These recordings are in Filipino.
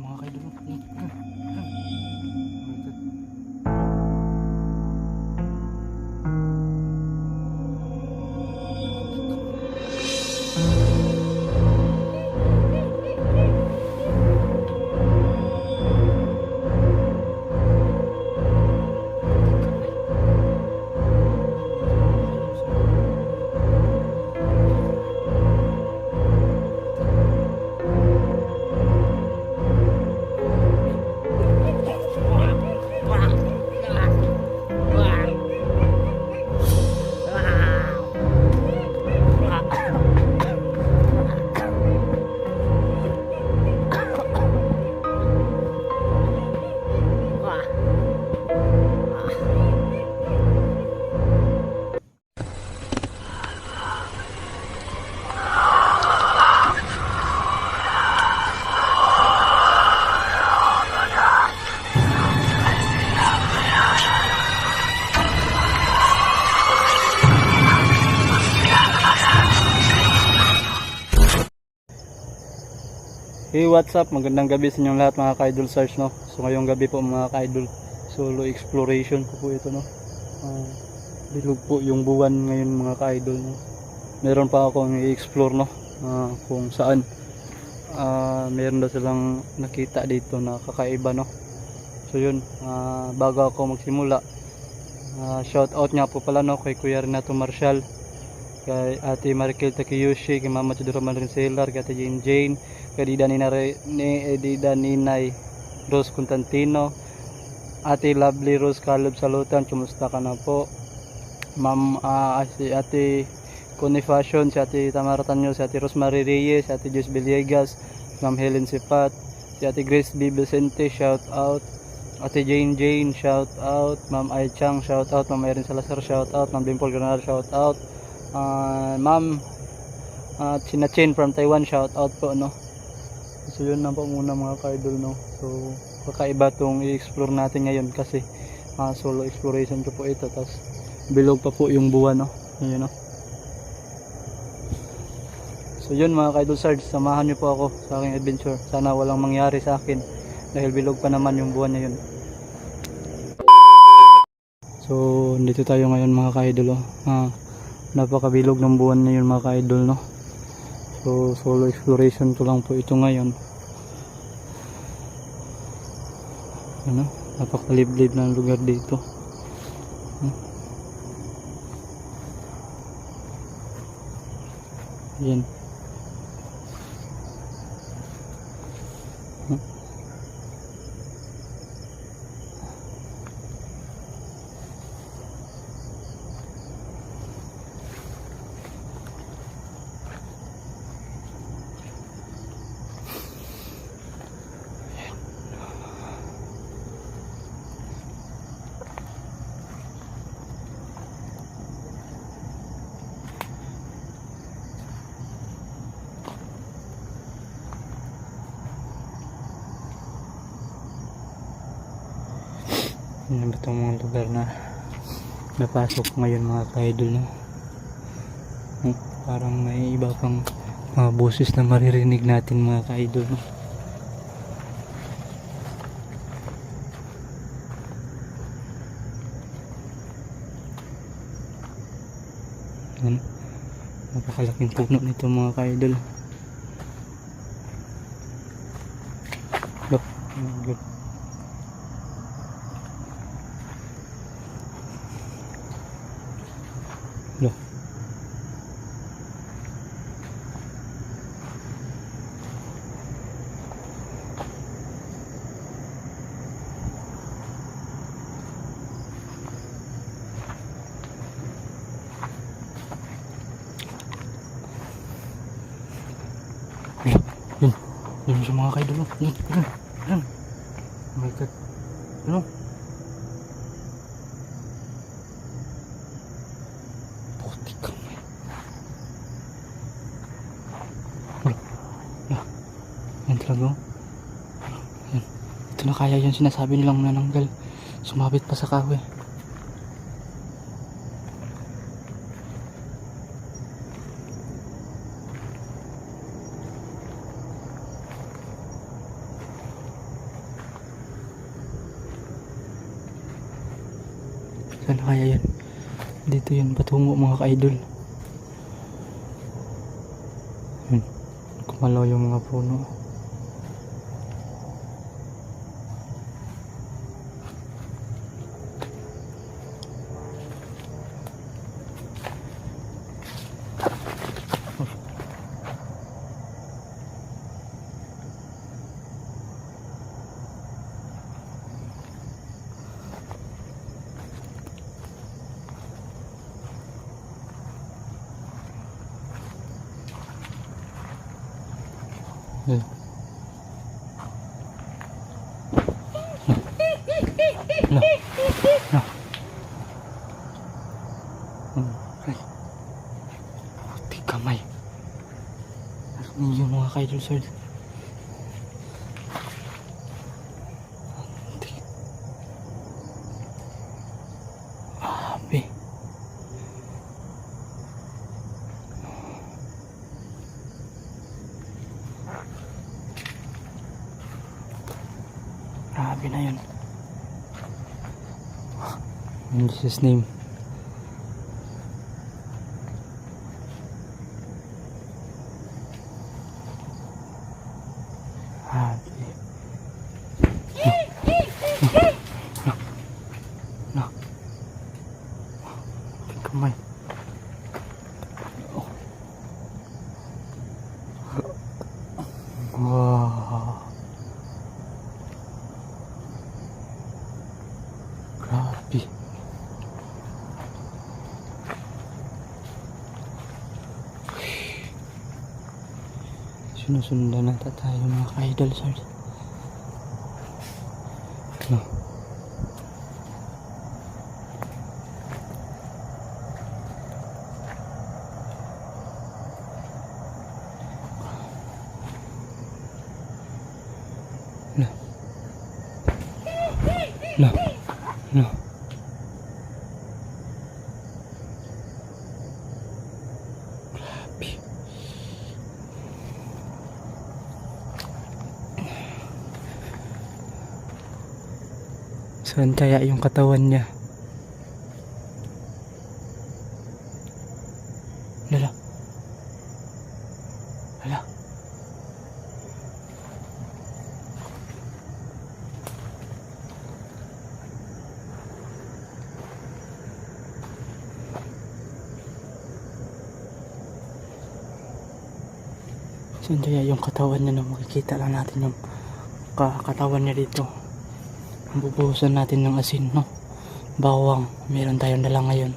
mga kaidol. Oh my God. Hey, what's up? Magandang gabi sa inyong lahat mga ka-idol search, no? So ngayong gabi po mga ka-idol, solo exploration ko po ito, no? Bilog po yung buwan ngayon mga ka-idol, no? Meron pa akong i-explore, no? Kung saan meron daw silang nakita dito na kakaiba, no? So yun, bago ako magsimula, shout out nga po pala, no? Kay Kuya Renato Marcial, kay Ate Markel Takiyoshi, kay Mama Chidoro Manrinselar, kay Ate Jane, kay Dida Ninay Rose Contantino, Ate Lovely Rose Caleb Salutan, kumusta ka na po? Ma'am, si Ate Connie Fashion, si Ate Tamara Tanyo, si Ate Rosemary Reyes, si Ate Jus Villegas, Ma'am Helen Sipat, si Ate Grace B. Vicente, shout out. Ate Jane, shout out. Ma'am Ai Chang, shout out. Ma'am Erin Salazar, shout out. Ma'am Dimple Granada, shout out. Ma'am Chinachin from Taiwan, shout out po, no? So yun na po muna mga ka-idol, no? So kakaiba tong i-explore natin ngayon kasi solo exploration ko po ito, tapos bilog pa po yung buwan, no? Yun, no? So yun mga ka-idol Sarge, samahan nyo po ako sa aking adventure. Sana walang mangyari sa akin dahil bilog pa naman yung buwan na yun. So dito tayo ngayon mga ka-idol, oh. Napakabilog ng buwan na yun mga ka-idol, no? So solo exploration ko lang po ito ngayon. Ano? Napakaliblib ng lugar dito. Yan. Yan ba itong mga lugar na napasok ngayon mga ka-idol, no? Parang may iba pang mga boses na maririnig natin mga ka-idol, no? Yan. Napakalaking puno nito mga ka-idol. Look, good. Loh. Yun sa mga kaidol. Yun. Oh my God. Ano? Yan talaga. Yan. Ito na kaya yung sinasabi nilang nananggal. Sumabit pa sa kahoy. Saan kaya yan? Dito yun patungo mga ka-idol. Kumalaw yung mga puno. No. No. Okay. Puti kamay. Narinig yung mga ka-idol sir. Puti. Grabe. Grabe na yun. In Jesus' name. Grabe. No. Kamay. Wow. Grabe. Sinusundan nata tayo mga ka-idol sir. No. No. No. No. Grabe. Saan kaya yung katawan niya? Lala. Lala. Saan kaya yung katawan niya na makikita lang natin yung katawan niya dito. Bubuhusan natin ng asin, no? Bawang. Meron tayong dala ngayon.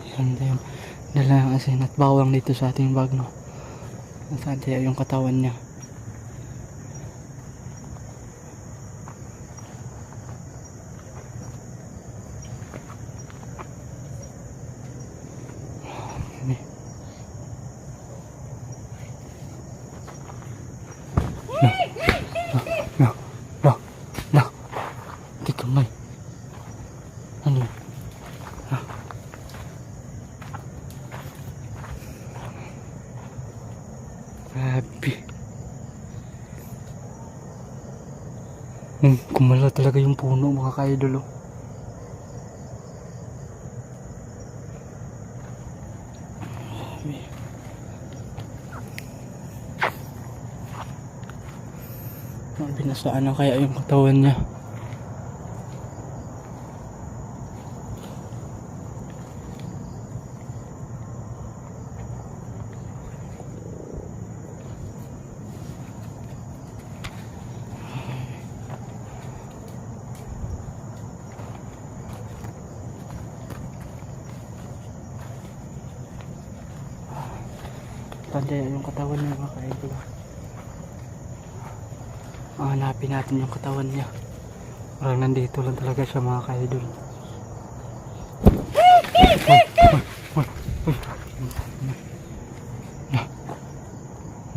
Meron tayong dala ng asin at bawang dito sa ating bag, no? Saan kaya yung katawan niya? No. No. No. Di kamay. Ano yun? Ha? Grabe. Kumala talaga yung puno mga ka-idol, oh. Grabe. Binasaan na kaya yung katawan niya. Tanda yung katawan niya mga ka-idol. Hanapin natin yung katawan niya. Parang nandito lang talaga siya mga ka-idol.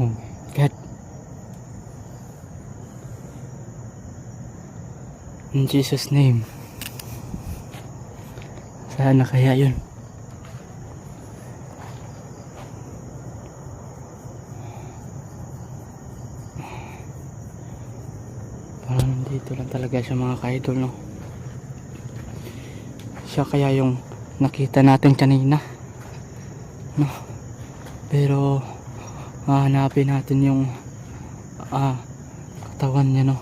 Oh my God. In Jesus' name. Saan na kaya yun? Dito lang talaga siya mga ka-idol, no? Siya kaya yung nakita natin kanina, no? Pero hahanapin natin yung katawan niya, no?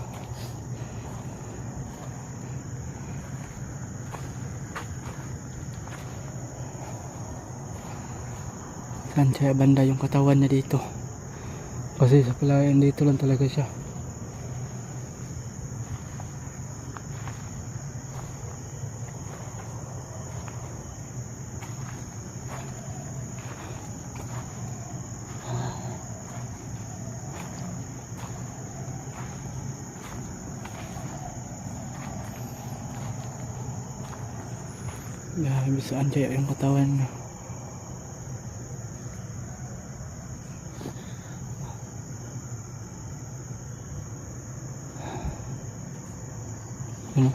Saan siya banda yung katawan niya dito? Kasi sa palayan dito lang talaga siya. Grabe, saan kaya yung katawan niya? Ano?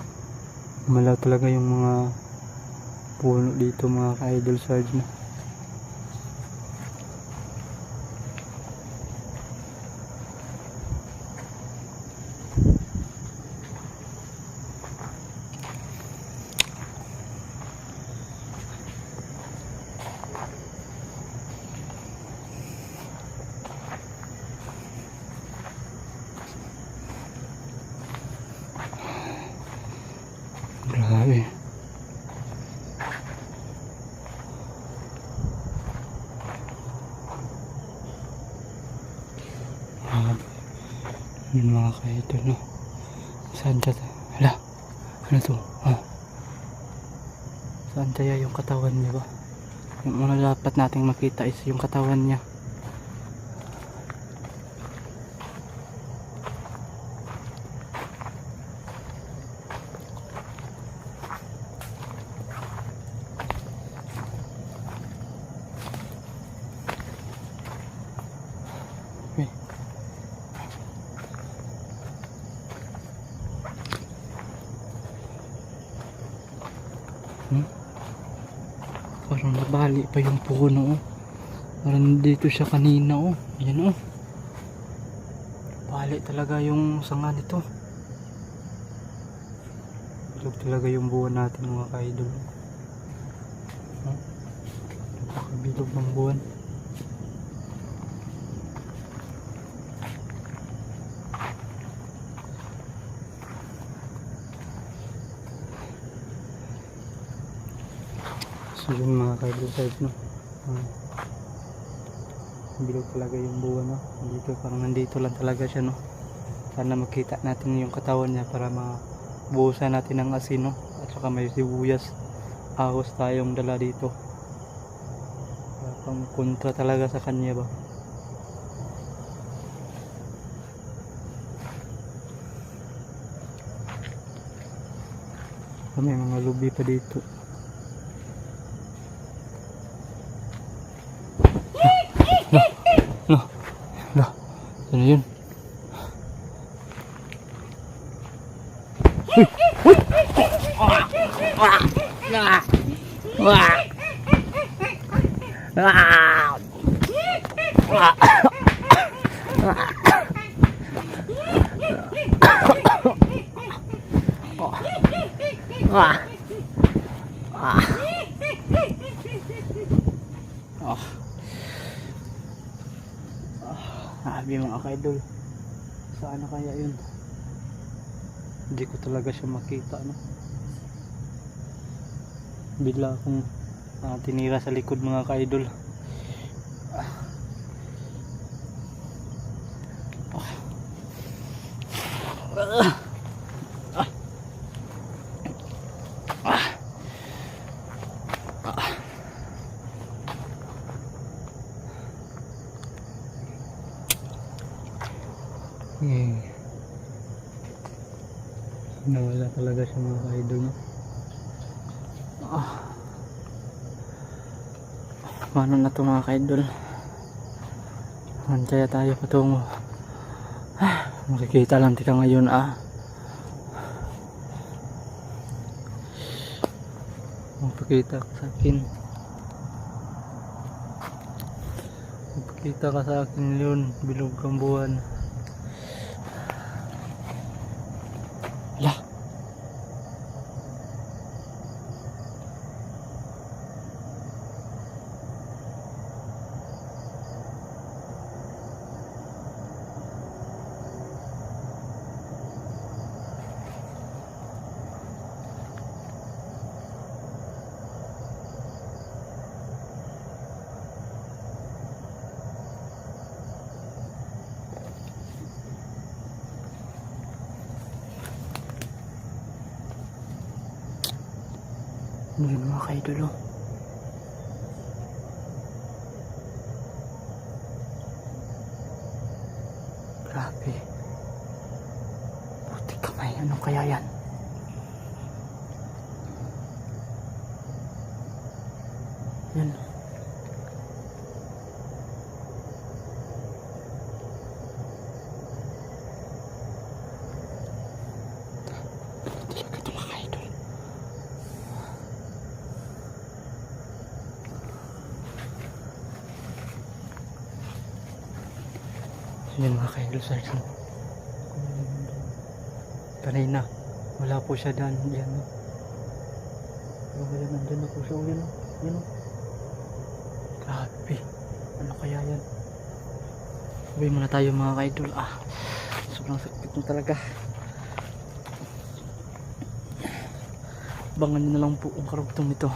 Malaw talaga yung mga puno dito mga ka-idol Sarge, no? Grabe. Yun mga ka-idol, no? Saan ka? Hala, ano to? Saan kaya yung katawan niya ba? Yung mga dapat nating makita is yung katawan niya. Parang nabali pa yung puno, oh. Parang dito siya kanina, oh. Ayan, oh. Bali talaga yung sanga nito. Bilog talaga yung buwan natin mga ka-idol. Napakabilog ng buwan. So yun mga ka-idol Sarge, no? Bilog talaga yung buwan, no? Dito, parang nandito lang talaga siya, no? Sana makita natin yung katawan niya para mabuhusan natin ng asin, no? At saka may sibuyas, ahos tayong dala dito. Pang kontra talaga sa kanya ba? May mga lubi pa dito. No. Ano yun? Sabi mga ka-idol, saan na kaya yun? Hindi ko talaga siya makita, no? Bigla akong tinira sa likod mga ka-idol. Nawala talaga siya mga ka-idol, no? Paano na to mga ka-idol? Kaya tayo patungo. Makikita lang tika ngayon, magpakita ka sa akin. Magpakita ka sa akin yun, bilog kang buwan. Yun mga ka-idol oh. Grabe. Puti kamay. Ano kaya yan? Yan. Talaga ito mga idol. Yan mga ka-idol sa akin. Kanina wala po siya dyan. Yan no. Pero yan nandyan na po siya. Yan no. Yan no. Grabe. Ano kaya yan? Uwi muna tayo mga ka-idol. Sobrang sakit na talaga. Abangan nyo na lang po ang karugtong nito.